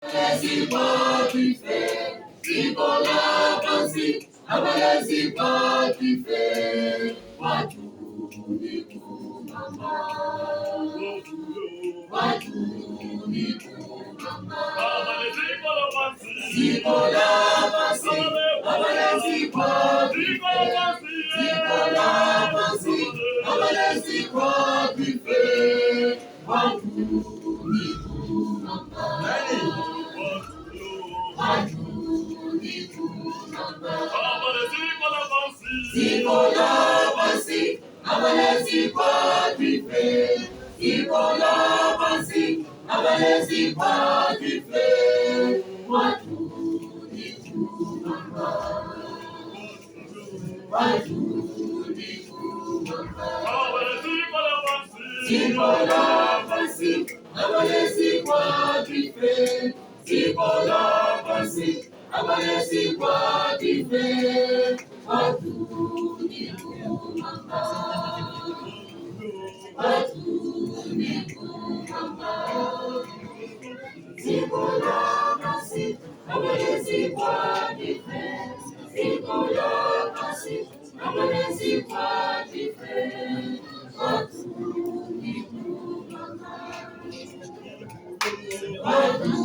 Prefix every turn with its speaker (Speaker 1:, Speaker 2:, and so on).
Speaker 1: Abalezi pode fé, Nicola Franci, abalezi pode fé, watu ni kumama, watu ni kumama. Abalezi Nicola Franci, abalezi pode fé, Nicola Franci, abalezi pode fé, watu ni kumama. Nicola Franci, abalezi pode fé, Nicola Franci, abalezi pode fé, watu ni kumama, watu ni kumama. Nicola Franci, abalezi pode fé, Nicola Franci, abalezi pode fé, watu ni kumama, watu ni kumama. Nicola Franci, abalezi pode fé, Nicola Franci, abalezi pode fé, watu ni kumama, watu